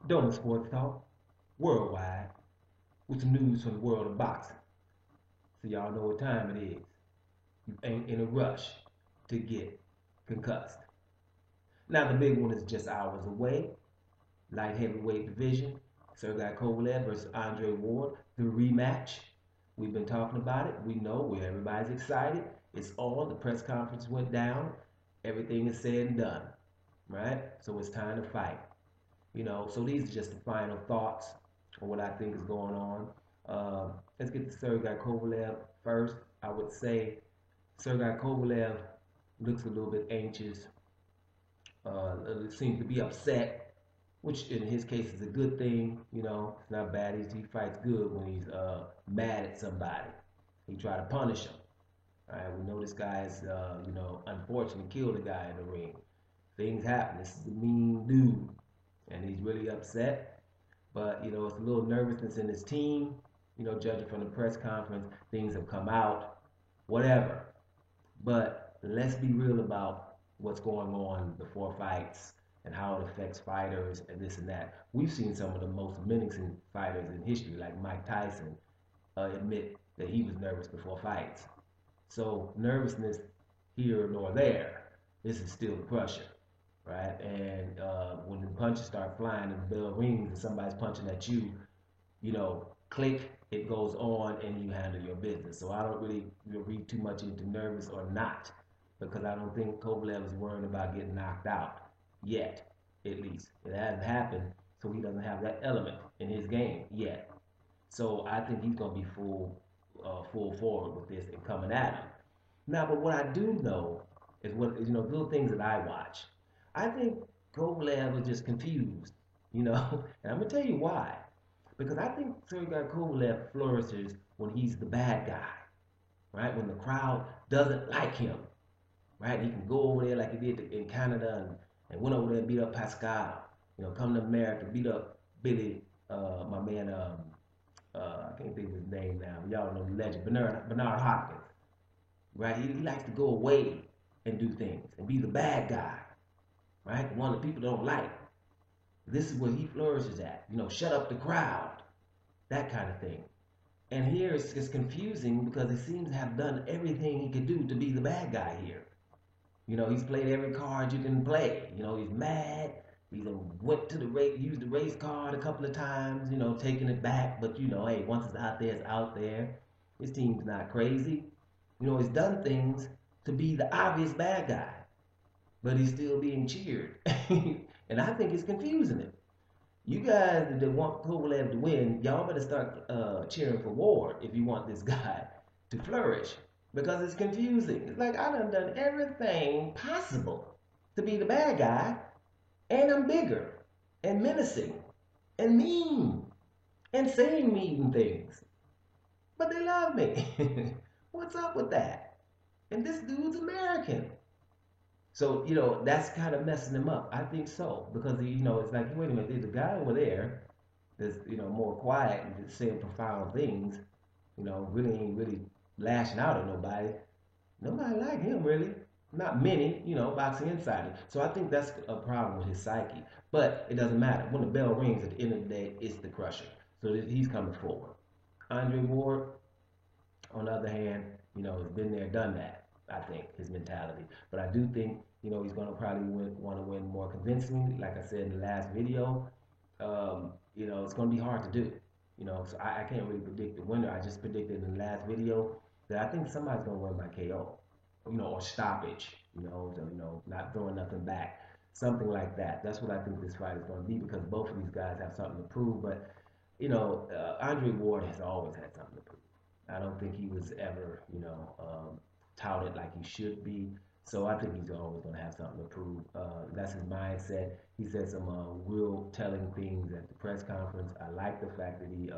Donut Sports Talk, worldwide, with some news from the world of boxing. So y'all know what time it is. You ain't in a rush to get concussed. Now the big one is just hours away. Light heavyweight division. Sergey Kovalev versus Andre Ward. The rematch. We've been talking about it. We know where everybody's excited. It's on. The press conference went down. Everything is said and done. Right? So it's time to fight. So these are just the final thoughts on what I think is going on. Let's get to Sergey Kovalev first. I would say Sergey Kovalev looks a little bit anxious, seems to be upset, which in his case is a good thing. It's not bad. He fights good when he's mad at somebody. He try to punish him. All right, we know this guy is, unfortunately killed a guy in the ring. Things happen. This is a mean dude, and he's really upset. But it's a little nervousness in his team. Judging from the press conference, things have come out, whatever. But let's be real about what's going on before fights and how it affects fighters and this and that. We've seen some of the most menacing fighters in history, like Mike Tyson, admit that he was nervous before fights. So nervousness here nor there. This is still the crusher, right? And when the punches start flying and the bell rings and somebody's punching at you, click, it goes on and you handle your business. So I don't really read too much into nervous or not, because I don't think Kovalev is worried about getting knocked out yet, at least. It hasn't happened, so he doesn't have that element in his game yet. So I think he's going to be full forward with this and coming at him. Now, but what I do know is little things that I watch. I think Kovalev is just confused, and I'm gonna tell you why. Because I think Sergey Kovalev flourishes when he's the bad guy, right? When the crowd doesn't like him, right? He can go over there like he did in Canada and went over there and beat up Pascal. Come to America, beat up Billy, my man, I can't think of his name now. Y'all know the legend, Bernard Hopkins, right? He likes to go away and do things and be the bad guy, right? The one that people don't like. This is where he flourishes at. Shut up the crowd, that kind of thing. And here it's confusing because he seems to have done everything he could do to be the bad guy here. He's played every card you can play. He's mad. He went to the race, used the race card a couple of times, taking it back. But hey, once it's out there, it's out there. His team's not crazy. He's done things to be the obvious bad guy, but he's still being cheered. And I think it's confusing him. You guys that want Kovalev to win, y'all better start cheering for Ward if you want this guy to flourish, because it's confusing. It's like I done everything possible to be the bad guy, and I'm bigger and menacing and mean and saying mean things, but they love me. What's up with that? And this dude's American. So, that's kind of messing him up. I think so. Because, it's like, wait a minute, there's a guy over there that's, more quiet and just saying profound things, really ain't really lashing out at nobody. Nobody like him, really. Not many, boxing insiders. So I think that's a problem with his psyche. But it doesn't matter. When the bell rings at the end of the day, it's the crusher. So he's coming forward. Andre Ward, on the other hand, has been there, done that. I think his mentality, but I do think he's going to probably want to win more convincingly. Like I said in the last video, it's going to be hard to do. So I can't really predict the winner. I just predicted in the last video that I think somebody's going to win by KO, or stoppage. So not throwing nothing back, something like that. That's what I think this fight is going to be, because both of these guys have something to prove. But Andre Ward has always had something to prove. I don't think he was ever, touted like he should be. So I think he's always going to have something to prove. That's his mindset. He said some real telling things at the press conference. I like the fact that he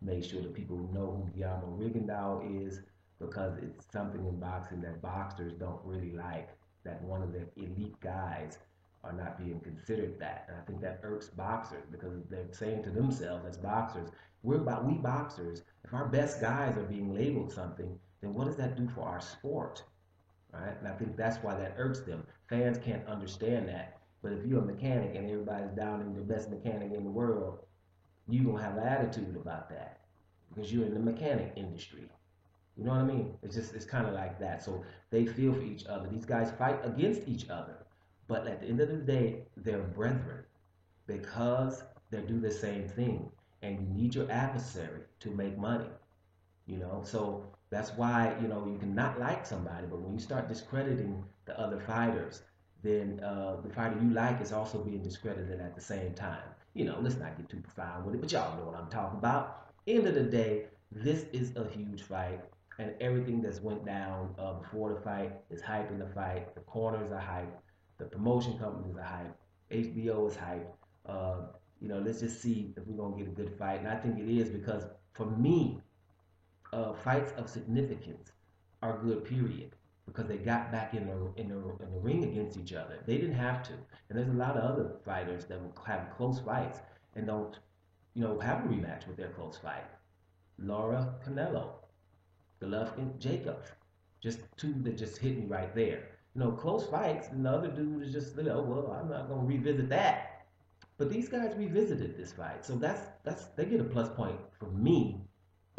made sure that people know who Guillermo Rigondeaux is, because it's something in boxing that boxers don't really like, that one of the elite guys are not being considered that. And I think that irks boxers, because they're saying to themselves as boxers, we boxers, if our best guys are being labeled something, then what does that do for our sport? Right? And I think that's why that irks them. Fans can't understand that. But if you're a mechanic and everybody's down in the best mechanic in the world, you're gonna have an attitude about that because you're in the mechanic industry. You know what I mean? It's kind of like that. So they feel for each other. These guys fight against each other, but at the end of the day, they're brethren because they do the same thing. And you need your adversary to make money. So that's why you can not like somebody, but when you start discrediting the other fighters, then the fighter you like is also being discredited at the same time. Let's not get too profound with it, but y'all know what I'm talking about. End of the day, this is a huge fight, and everything that's went down before the fight is hyping the fight. The corners are hyped, the promotion companies are hyped, HBO is hyped. Let's just see if we're gonna get a good fight, and I think it is because for me, fights of significance are good, period, because they got back in the ring against each other. They didn't have to, and there's a lot of other fighters that will have close fights and don't, have a rematch with their close fight. Laura Canelo, Golovkin, Jacobs, just two that just hit me right there. Close fights, and the other dude is just, well, I'm not gonna revisit that. But these guys revisited this fight, so that's they get a plus point for me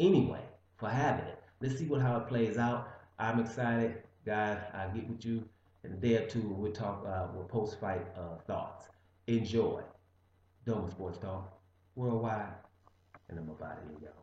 anyway for having it. Let's see how it plays out. I'm excited, guys. I'll get with you in a day or two and we'll talk. We'll post fight thoughts. Enjoy. Doma Sports Talk worldwide, and I'm about to here, y'all.